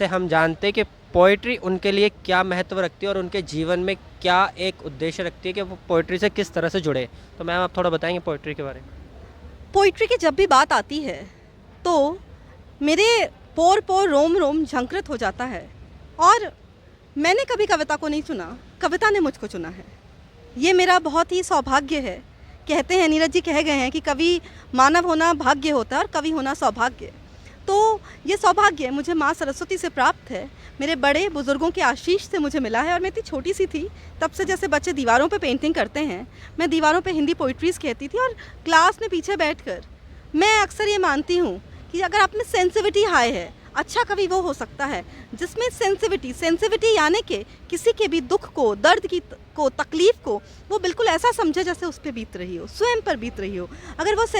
जिससे हम जानते हैं कि पोइट्री उनके लिए क्या महत्व रखती है और उनके जीवन में क्या एक उद्देश्य रखती है कि वो पोइट्री से किस तरह से जुड़े। तो मैम आप थोड़ा बताएंगे पोइट्री के बारे में। पोइट्री की जब भी बात आती है तो मेरे पोर पोर रोम रोम झंकृत हो जाता है। और मैंने कभी कविता को नहीं चुना, कविता ने मुझको चुना है। ये मेरा बहुत ही सौभाग्य है। कहते हैं, नीरज जी कह गए हैं कि कवि मानव होना भाग्य होता है और कवि होना सौभाग्य। तो ये सौभाग्य मुझे माँ सरस्वती से प्राप्त है, मेरे बड़े बुज़ुर्गों के आशीष से मुझे मिला है। और मैं इतनी छोटी सी थी तब से, जैसे बच्चे दीवारों पे पेंटिंग करते हैं, मैं दीवारों पे हिंदी पोइट्रीज़ कहती थी। और क्लास में पीछे बैठकर मैं अक्सर ये मानती हूँ कि अगर आप में सेंसिटिविटी हाई है, अच्छा कवि वो हो सकता है जिसमें सेंसिटिविटी यानी कि किसी के भी दुख को, दर्द की को, तकलीफ़ को वो बिल्कुल ऐसा समझे जैसे उस पर बीत रही हो, स्वयं पर बीत रही हो। अगर वो उस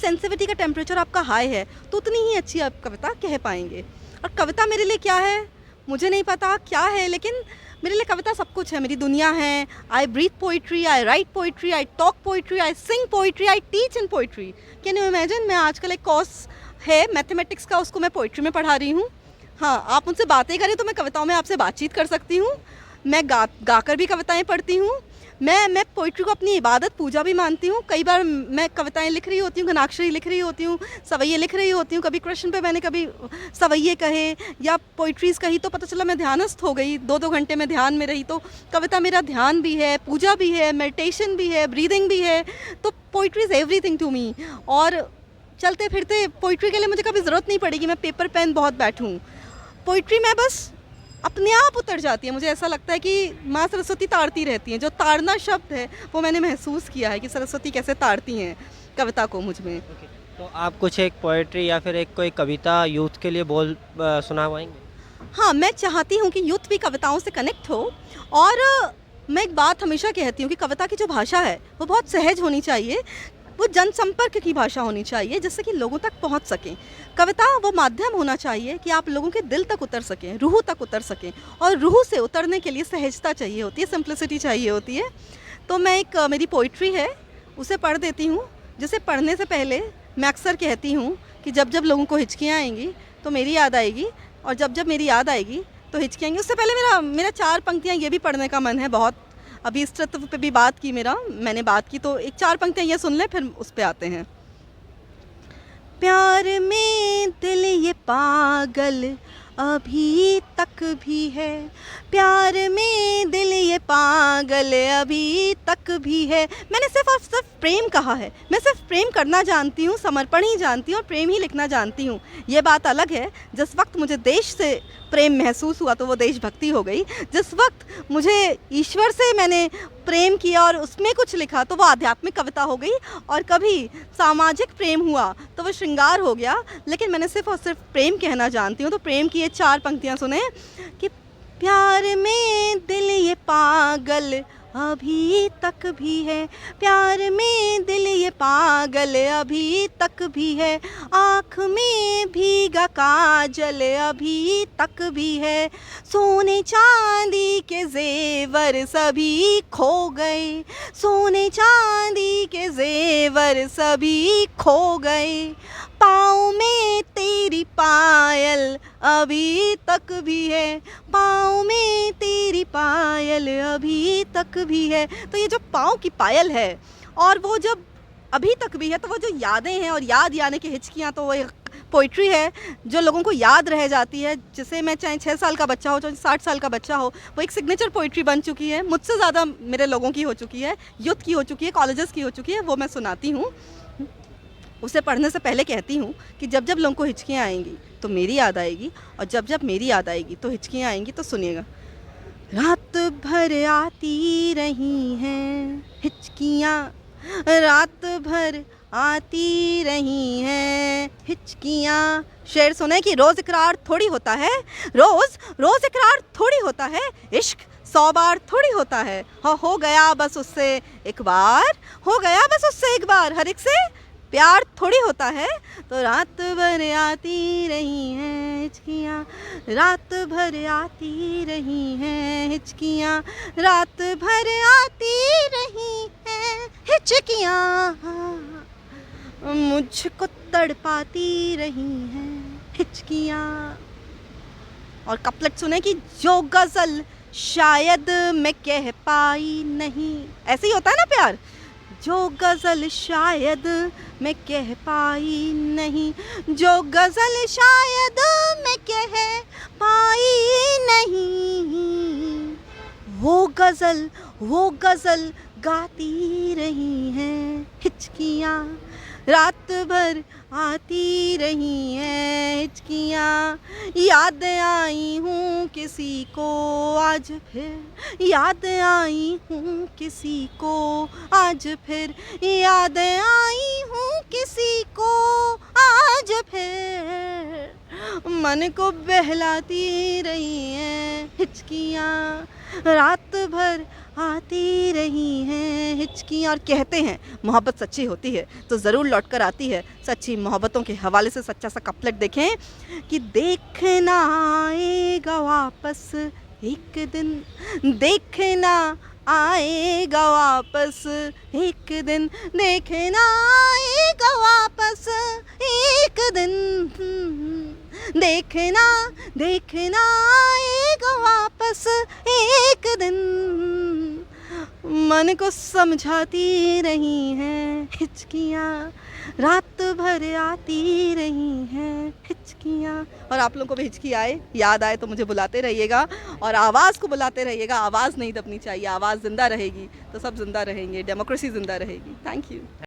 सेंसिटिविटी का टेम्परेचर आपका हाई है तो उतनी ही अच्छी आप कविता कह पाएंगे। और कविता मेरे लिए क्या है मुझे नहीं पता क्या है, लेकिन मेरे लिए कविता सब कुछ है, मेरी दुनिया है। I breathe poetry, I write poetry, I talk poetry, I sing poetry, I teach in poetry. Can you imagine, मैं आजकल एक कोर्स है मैथमेटिक्स का, उसको मैं पोइट्री में पढ़ा रही हूँ। हाँ, आप मुझसे बातें करें तो मैं कविताओं में आपसे बातचीत कर सकती हूँ। मैं गाकर भी कविताएं पढ़ती हूँ। मैं पोइट्री को अपनी इबादत, पूजा भी मानती हूँ। कई बार मैं कविताएं लिख रही होती हूँ, घनाक्षरी लिख रही होती हूँ, सवैये लिख रही होती हूँ। कभी कृष्ण पे मैंने कभी सवैये कहे या पोइट्रीज़ कही तो पता चला मैं ध्यानस्थ हो गई, 2-2 घंटे में ध्यान में रही। तो कविता मेरा ध्यान भी है, पूजा भी है, मेडिटेशन भी है, ब्रीदिंग भी है। तो poetry is everything to me. और चलते फिरते पोइट्री के लिए मुझे कभी ज़रूरत नहीं पड़ेगी मैं पेपर पेन बहुत बैठूँ। पोइट्री में बस अपने आप उतर जाती है। मुझे ऐसा लगता है कि माँ सरस्वती ताड़ती रहती हैं। जो ताड़ना शब्द है वो मैंने महसूस किया है कि सरस्वती कैसे ताड़ती हैं कविता को मुझ में। तो आप कुछ एक पोइट्री या फिर एक कोई कविता यूथ के लिए बोल सुना पाएंगे। हाँ, मैं चाहती हूँ कि यूथ भी कविताओं से कनेक्ट हो। और मैं एक बात हमेशा कहती हूँ कि कविता की जो भाषा है वो बहुत सहज होनी चाहिए, वो जनसंपर्क की भाषा होनी चाहिए जिससे कि लोगों तक पहुंच सकें। कविता वो माध्यम होना चाहिए कि आप लोगों के दिल तक उतर सकें, रूह तक उतर सकें। और रूह से उतरने के लिए सहजता चाहिए होती है, सिंप्लिसिटी चाहिए होती है। तो मैं एक मेरी पोइट्री है उसे पढ़ देती हूँ, जिसे पढ़ने से पहले मैं अक्सर कहती हूँ कि जब जब लोगों को हिचकियाँ आएंगी तो मेरी याद आएगी, और जब जब मेरी याद आएगी तो हिचकियाँ आएंगी। उससे पहले मेरा 4 पंक्तियाँ ये भी पढ़ने का मन है बहुत। अभी स्त्रीत्व पे भी बात की मैंने बात की, तो एक 4 पंक्तियाँ ये सुन लें फिर उस पे आते हैं। प्यार में दिल ये पागल अभी तक भी है, प्यार में दिल ये पागल अभी तक भी है। मैंने सिर्फ और सिर्फ प्रेम कहा है, मैं सिर्फ प्रेम करना जानती हूँ, समर्पण ही जानती हूँ और प्रेम ही लिखना जानती हूँ। ये बात अलग है, जिस वक्त मुझे देश से प्रेम महसूस हुआ तो वो देशभक्ति हो गई। जिस वक्त मुझे ईश्वर से मैंने प्रेम किया और उसमें कुछ लिखा तो वो आध्यात्मिक कविता हो गई। और कभी सामाजिक प्रेम हुआ तो वो श्रृंगार हो गया। लेकिन मैंने सिर्फ और सिर्फ प्रेम कहना जानती हूँ। तो प्रेम की ये 4 पंक्तियाँ सुने कि प्यार में दिल ये पागल अभी तक भी है, प्यार में दिल ये पागल अभी तक भी है, आँख में भीगा काजल अभी तक भी है, सोने चांदी के जेवर सभी खो गए, सोने चांदी के जेवर सभी खो गए, पाँव में तेरी पायल अभी तक भी है, पाँव में तेरी पायल अभी तक भी है। तो ये जो पाँव की पायल है और वो जब अभी तक भी है, तो वो जो यादें हैं और याद यानी कि हिचकियाँ, तो वो एक पोइट्री है जो लोगों को याद रह जाती है। जिसे मैं चाहे 6 साल का बच्चा हो चाहे 60 साल का बच्चा हो, वो एक सिग्नेचर पोइट्री बन चुकी है। मुझसे ज़्यादा मेरे लोगों की हो चुकी है, यूथ की हो चुकी है, कॉलेजेस की हो चुकी है। वो मैं सुनाती हूँ। उसे पढ़ने से पहले कहती हूँ कि जब जब लोगों को हिचकियाँ आएंगी तो मेरी याद आएगी, और जब जब मेरी याद आएगी तो हिचकियाँ आएंगी। तो सुनिएगा। रात भर आती रही हैं हिचकियाँ, रात भर आती रही हैं हिचकियाँ। शेर सुने कि रोज़ इकरार थोड़ी होता है, रोज़ इकरार थोड़ी होता है, इश्क 100 बार थोड़ी होता है। हो गया बस उससे एक बार, हो गया बस उससे एक बार, हर एक से प्यार थोड़ी होता है। तो रात भर आती रही हैं हिचकियाँ, रात भर आती रही हैं हिचकियाँ, रात भर आती रही हैं हिचकियाँ, मुझको तड़पाती रही हैं हिचकियाँ। और कपलेट सुने कि जो गज़ल शायद मैं कह पाई नहीं, ऐसे ही होता है ना प्यार, जो गज़ल शायद मैं कह पाई नहीं, जो गज़ल शायद मैं कह पाई नहीं, वो गज़ल गाती रही हैं हिचकियाँ, रात भर आती रही हैं हिचकियाँ, याद आई हूँ किसी को आज फिर, याद आई हूँ किसी को आज फिर, याद आई हूँ किसी को आज फिर, मन को बहलाती रही हैं हिचकियाँ, रात भर आती रही हैं हिचकियाँ। और कहते हैं मोहब्बत सच्ची होती है तो ज़रूर लौट कर आती है। सच्ची मोहब्बतों के हवाले से सच्चा सा कपलेट देखें कि देखना आएगा वापस एक दिन, देखना आएगा वापस एक दिन, देखना आएगा वापस एक दिन, देखना आएगा वापस एक दिन, मन को समझाती रही हैं हिचकियाँ, रात भर आती रही हैं हिचकियाँ। और आप लोगों को भी हिचकी आए, याद आए तो मुझे बुलाते रहिएगा और आवाज़ को बुलाते रहिएगा। आवाज़ नहीं दबनी चाहिए, आवाज़ ज़िंदा रहेगी तो सब ज़िंदा रहेंगे, डेमोक्रेसी ज़िंदा रहेगी। Thank you.